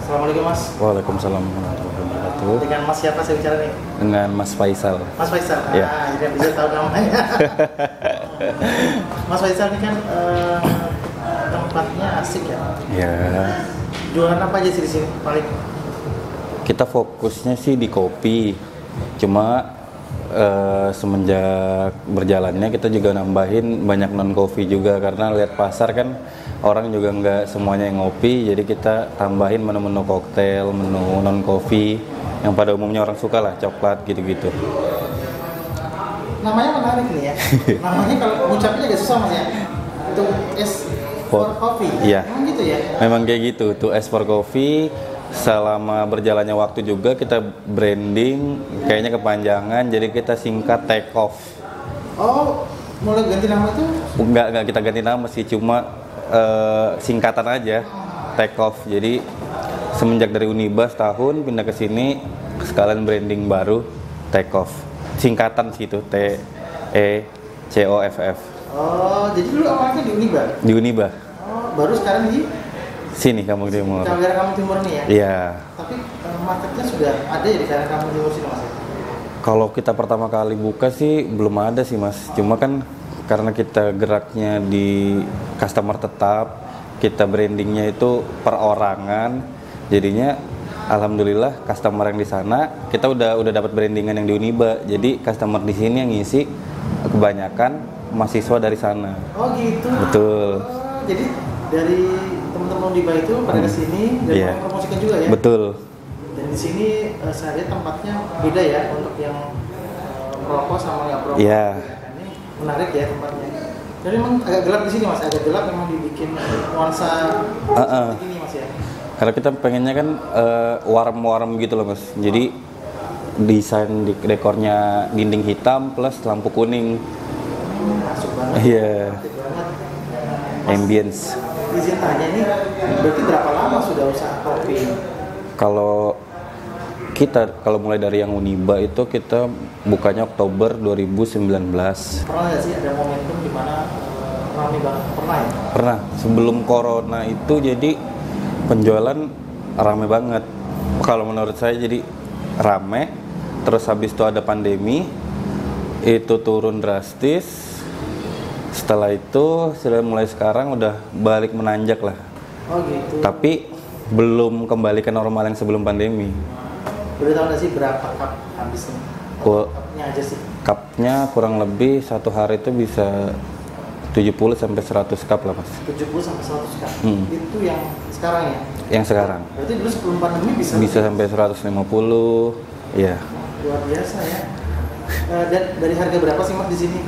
Assalamualaikum Mas. Waalaikumsalam warahmatullahi wabarakatuh. Dengan Mas siapa saya bicara nih? Dengan Mas Faisal. Mas Faisal. Ya. Jadi bisa tahu namanya. Mas Faisal ini kan tempatnya asik ya. Ya. Jualan apa aja sih di sini paling? Kita fokusnya sih di kopi. Cuma semenjak berjalannya kita juga nambahin banyak non kopi juga karena lihat pasar kan orang juga nggak semuanya yang ngopi, jadi kita tambahin menu-menu koktail, menu non kopi yang pada umumnya orang suka lah, coklat gitu-gitu. Namanya menarik nih ya. Namanya kalau ngucapnya agak susah Mas ya. Itu S for coffee. Iya. Emang gitu ya? Memang kayak gitu, tuh S for Coffee. Selama berjalannya waktu juga kita branding, kayaknya kepanjangan, jadi kita singkat Take Off. Oh, mulai ganti nama itu? Enggak kita ganti nama sih, cuma singkatan aja, Take Off. Jadi semenjak dari Uniba setahun pindah ke sini, sekalian branding baru, Take Off. Singkatan sih itu, TECOFF. Oh, jadi dulu awalnya di Uniba? Di Uniba. Oh, baru sekarang di Sini Kampung Timur. Kampung Timur nih ya? Iya. Tapi marketnya sudah ada ya di Kampung Timur sini Mas? Kalau kita pertama kali buka sih belum ada sih Mas. Cuma kan karena kita geraknya di customer tetap, kita brandingnya itu perorangan, jadinya alhamdulillah customer yang di sana kita udah dapat brandingan yang di Uniba. Jadi customer di sini yang ngisi kebanyakan mahasiswa dari sana. Oh gitu. Betul. Oh, jadi dari teman-teman Uniba itu pada kesini dan Iya. mempromosikan juga ya? Betul. Dan di sini saya lihat tempatnya beda ya untuk yang merokok sama nggak merokok. Iya. Ini menarik ya tempatnya. Jadi memang agak gelap di sini Mas, agak gelap memang dibikin nuansa seperti ini Mas ya. Karena kita pengennya kan warm-warm gitu loh Mas. Jadi desain dekornya dinding hitam plus lampu kuning. Masuk banget. Iya. Cantik banget. Ambience. Izin tanya nih, berarti berapa lama sudah usaha kopi? Kalau mulai dari yang Uniba itu kita bukanya Oktober 2019. Pernah nggak sih ada momentum di mana ramai banget? Pernah ya? Pernah, sebelum corona itu jadi penjualan rame banget. Kalau menurut saya jadi rame, terus habis itu ada pandemi, itu turun drastis. Setelah itu, mulai sekarang udah balik menanjak lah. Oh gitu. Tapi belum kembali ke normal yang sebelum pandemi. Boleh tahu nggak sih berapa cup habisnya? Cupnya aja sih. Cupnya kurang lebih satu hari itu bisa 70 sampai 100 cup lah Mas. 70 sampai 100 cup. Itu yang sekarang ya? Yang sekarang. Berarti dulu sebelum pandemi Bisa sampai 150, ya. Luar biasa ya. Dan dari harga berapa sih Mas di sini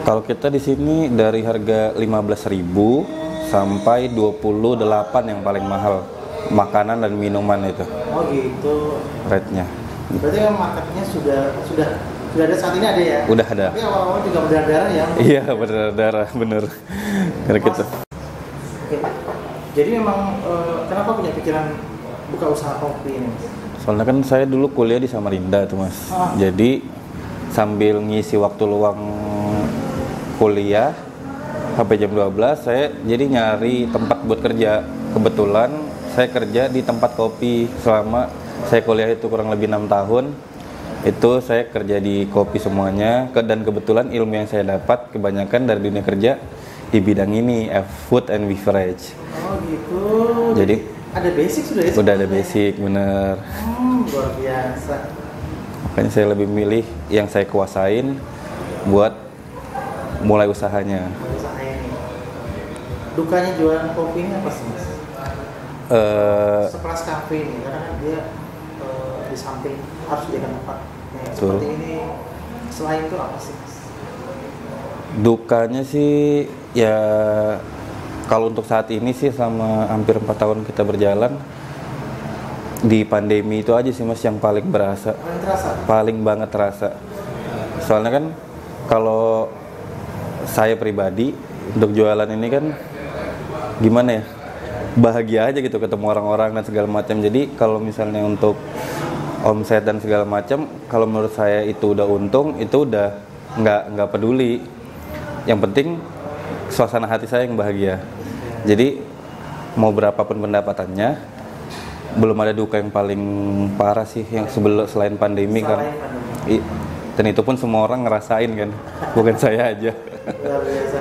Kalau kita di sini dari harga 15.000 sampai 28 yang paling mahal. Makanan dan minuman itu. Oh gitu. Rate-nya. Berarti kan marketnya sudah ada saat ini ada ya? Udah ada. Tapi awal-awal juga berdarah ya? Iya, berdarah bener. Karena kita. Oke. Jadi memang kenapa punya pikiran buka usaha kopi ini? Soalnya kan saya dulu kuliah di Samarinda tuh Mas. Jadi sambil ngisi waktu luang kuliah sampai jam 12 saya jadi nyari tempat buat kerja. Kebetulan saya kerja di tempat kopi selama saya kuliah itu kurang lebih 6 tahun. Itu saya kerja di kopi semuanya dan kebetulan ilmu yang saya dapat kebanyakan dari dunia kerja di bidang ini, food and beverage. Oh gitu. Jadi ada basic sudah ya? Udah ada basic, bener. Luar biasa. Makanya saya lebih milih yang saya kuasain buat mulai usahanya. Usaha ini. Dukanya jualan kopi ini apa sih Mas? Sekelas kafe ini, karena kan dia di samping harus jaga tempat. Seperti ini, selain itu apa sih Mas? Dukanya sih ya kalau untuk saat ini sih selama hampir 4 tahun kita berjalan di pandemi itu aja sih Mas yang paling berasa. Paling terasa? Paling banget terasa. Soalnya kan kalau saya pribadi untuk jualan ini kan gimana ya, bahagia aja gitu ketemu orang-orang dan segala macam. Jadi kalau misalnya untuk omset dan segala macam, kalau menurut saya itu udah untung, itu udah nggak peduli. Yang penting suasana hati saya yang bahagia. Jadi mau berapapun pendapatannya, belum ada duka yang paling parah sih yang selain pandemi kan. Dan itu pun semua orang ngerasain kan, bukan saya aja. Luar biasa.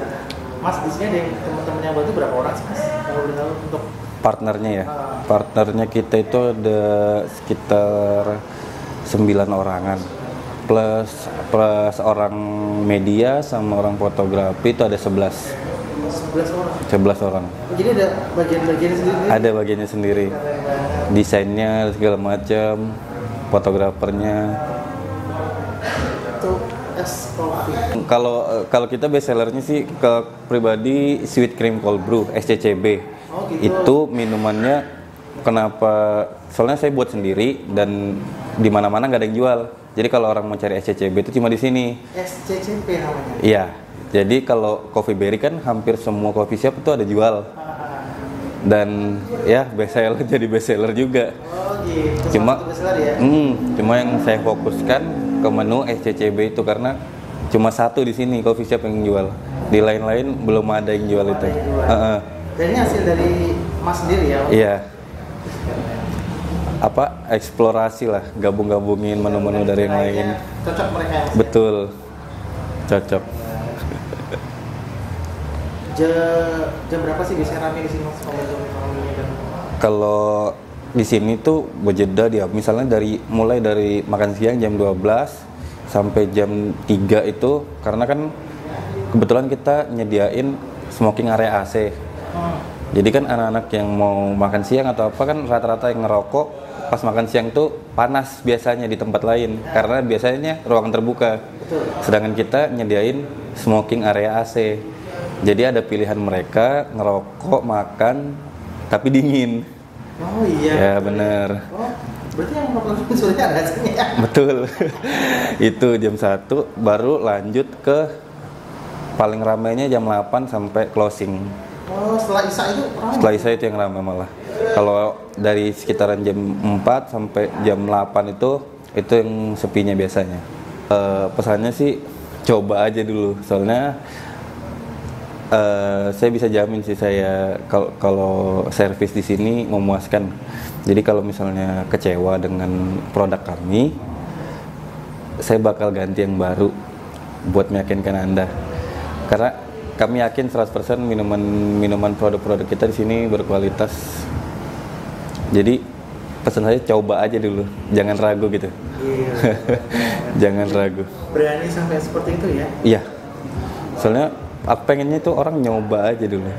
Mas di sini ada teman-teman yang bantu berapa orang sih Mas? Kalau boleh tahu untuk Partnernya ya. Partnernya kita itu ada sekitar 9 orangan. Plus orang media sama orang fotografi itu ada 11 orang. 11 orang. Jadi ada bagian-bagiannya sendiri? Ada bagiannya sendiri. Desainnya segala macam, fotografernya. Itu es coffee. Kalau kita best sellernya sih ke pribadi sweet cream cold brew SCCB. Oh, gitu. Itu minumannya kenapa? Soalnya saya buat sendiri dan di mana-mana nggak ada yang jual. Jadi kalau orang mau cari SCCB itu cuma di sini. SCCB namanya? Iya. Jadi kalau coffee berry kan hampir semua coffee shop itu ada jual. Dan ya best seller jadi best seller juga. Oh gitu. Cuma best seller ya? Cuma yang saya fokuskan ke menu SCCB itu karena cuma satu di sini coffee shop yang jual. Di lain-lain belum ada yang jual itu. Dan ini hasil dari Mas sendiri ya? Iya. Eksplorasi lah, gabung-gabungin menu-menu dari yang lain. Cocok mereka ya? Betul. Cocok. Jam berapa sih biasanya rame di sini Mas? Kalau di sini tuh berjeda dia, misalnya mulai dari makan siang jam 12 sampai jam 3 itu karena kan kebetulan kita nyediain smoking area AC. Jadi kan anak-anak yang mau makan siang atau apa kan rata-rata yang ngerokok pas makan siang tuh panas biasanya di tempat lain karena biasanya ruangan terbuka. Sedangkan kita nyediain smoking area AC. Jadi ada pilihan mereka ngerokok, makan tapi dingin. Oh iya. Ya bener. Oh, berarti yang ngerokok sore ada sini ya? Betul. Itu jam 1 baru lanjut ke paling ramainya jam 8 sampai closing. Oh, setelah Isya itu ramai? Setelah Isya itu yang ramai malah. Kalau dari sekitaran jam 4 sampai jam 8 itu yang sepinya biasanya. Pesannya sih coba aja dulu. Soalnya saya bisa jamin sih saya kalau servis di sini memuaskan. Jadi kalau misalnya kecewa dengan produk kami, saya bakal ganti yang baru buat meyakinkan Anda. Karena kami yakin 100% minuman produk-produk kita di sini berkualitas. Jadi pesan saya coba aja dulu, jangan ragu gitu. Iya. Jangan ragu. Berani sampai seperti itu ya? Iya. Soalnya aku pengennya tuh orang nyoba aja dulu.